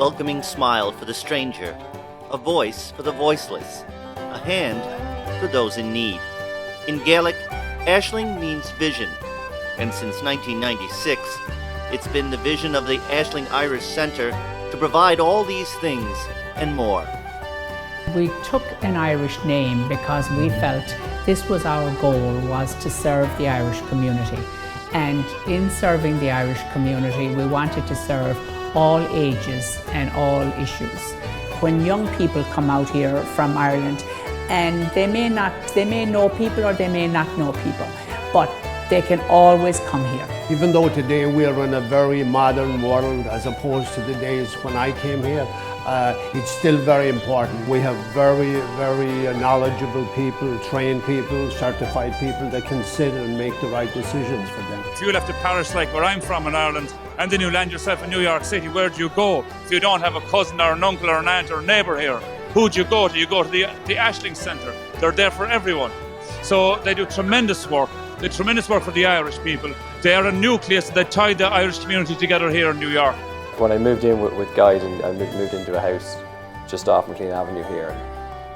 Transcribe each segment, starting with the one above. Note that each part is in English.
welcoming smile for the stranger, a voice for the voiceless, a hand for those in need. In Gaelic, Aisling means vision, and since 1996, it's been the vision of the Aisling Irish Centre to provide all these things and more. We took an Irish name because we felt this was our goal, was to serve the Irish community. And in serving the Irish community, we wanted to serve all ages and all issues. When young people come out here from Ireland, and they may know people or they may not know people, but they can always come here. Even though today we are in a very modern world as opposed to the days when I came here, it's still very important. We have very, very knowledgeable people, trained people, certified people that can sit and make the right decisions for them. If you left a parish like where I'm from in Ireland, and then you land yourself in New York City, where do you go? If you don't have a cousin or an uncle or an aunt or a neighbour here, who do you go to? You go to the Aisling Centre. They're there for everyone. So they do tremendous work. They do tremendous work for the Irish people. They are a nucleus that tie the Irish community together here in New York. When I moved in with guys, and I moved into a house just off McLean Avenue here,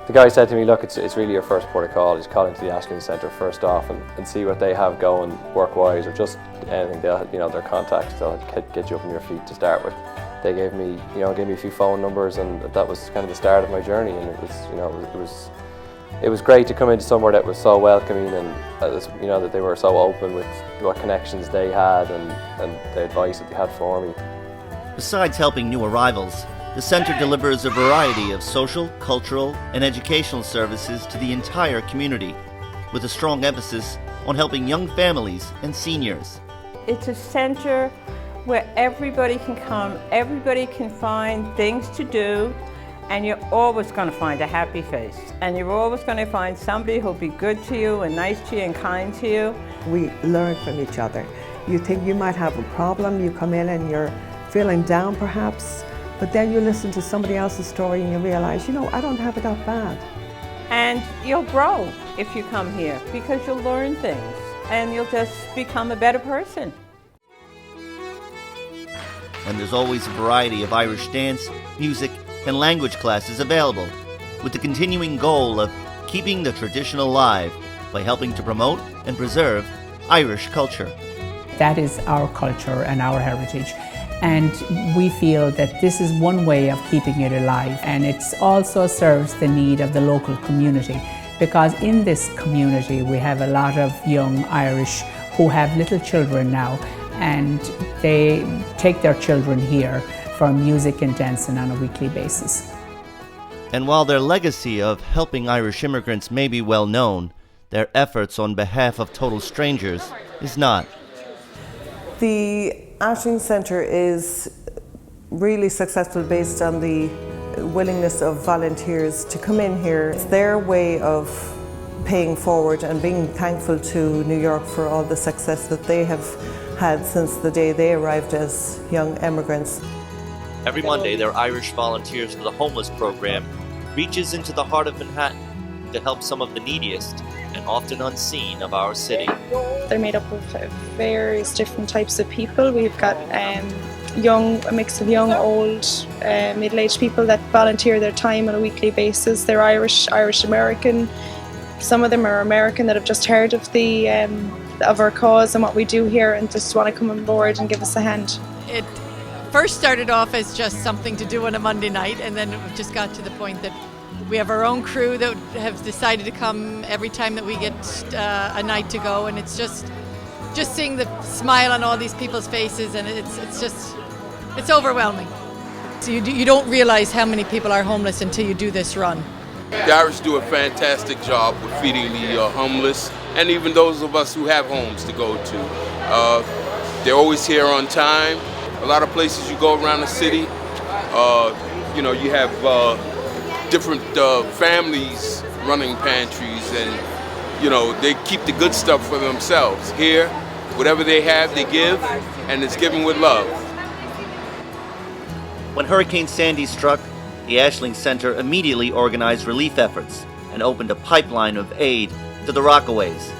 the guy said to me, look, it's really your first port of call. Just call into the Aisling Centre first off and see what they have going work-wise, or just anything. They'll, their contacts, they'll get you up on your feet to start with. They gave me a few phone numbers, and that was kind of the start of my journey. And it was great to come into somewhere that was so welcoming, and that they were so open with what connections they had and the advice that they had for me. Besides helping new arrivals, the Centre delivers a variety of social, cultural, and educational services to the entire community, with a strong emphasis on helping young families and seniors. It's a centre where everybody can come, everybody can find things to do, and you're always going to find a happy face. And you're always going to find somebody who'll be good to you and nice to you and kind to you. We learn from each other. You think you might have a problem, you come in and you're feeling down perhaps, but then you listen to somebody else's story and you realize, I don't have it that bad. And you'll grow if you come here, because you'll learn things and you'll just become a better person. And there's always a variety of Irish dance, music, and language classes available, with the continuing goal of keeping the tradition alive by helping to promote and preserve Irish culture. That is our culture and our heritage. And we feel that this is one way of keeping it alive, and it also serves the need of the local community, because in this community we have a lot of young Irish who have little children now, and they take their children here for music and dancing on a weekly basis. And while their legacy of helping Irish immigrants may be well known, their efforts on behalf of total strangers is not. The Aisling Centre is really successful based on the willingness of volunteers to come in here. It's their way of paying forward and being thankful to New York for all the success that they have had since the day they arrived as young immigrants. Every Monday, their Irish Volunteers for the Homeless program reaches into the heart of Manhattan to help some of the neediest and often unseen of our city. They're made up of various different types of people. We've got a mix of young, old, middle-aged people that volunteer their time on a weekly basis. They're Irish, Irish-American. Some of them are American that have just heard of our cause and what we do here and just want to come on board and give us a hand. It first started off as just something to do on a Monday night, and then it just got to the point that we have our own crew that have decided to come every time that we get a night to go, and it's just seeing the smile on all these people's faces, and it's overwhelming. So you don't realize how many people are homeless until you do this run. The Irish do a fantastic job with feeding the homeless, and even those of us who have homes to go to. They're always here on time. A lot of places you go around the city, you have different families running pantries, and they keep the good stuff for themselves. Here, whatever they have, they give, and it's given with love. When Hurricane Sandy struck, the Aisling Centre immediately organized relief efforts and opened a pipeline of aid to the Rockaways.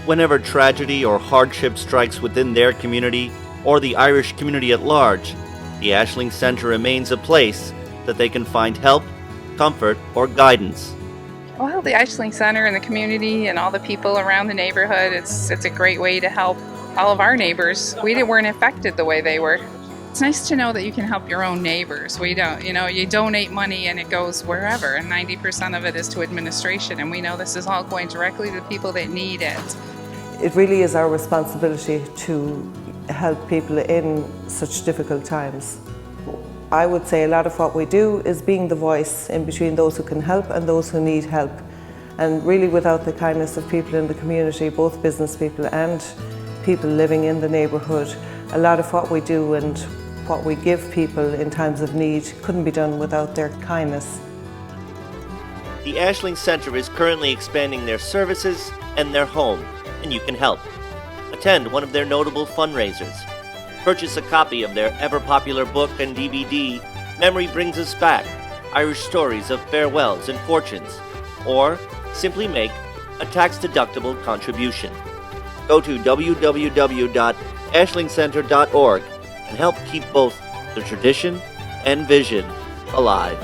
Whenever tragedy or hardship strikes within their community or the Irish community at large, the Ashling Center remains a place that they can find help, comfort, or guidance. Well, the Ashling Center and the community and all the people around the neighborhood, it's a great way to help all of our neighbors. We weren't affected the way they were. It's nice to know that you can help your own neighbors. We don't, you donate money and it goes wherever, and 90% of it is to administration, and we know this is all going directly to the people that need it. It really is our responsibility to help people in such difficult times. I would say a lot of what we do is being the voice in between those who can help and those who need help. And really, without the kindness of people in the community, both business people and people living in the neighbourhood, a lot of what we do and what we give people in times of need couldn't be done without their kindness. The Ashling Center is currently expanding their services and their home, and you can help. Attend one of their notable fundraisers. Purchase a copy of their ever-popular book and DVD, Memory Brings Us Back, Irish Stories of Farewells and Fortunes, or simply make a tax-deductible contribution. Go to www.ashlingcenter.org and help keep both the tradition and vision alive.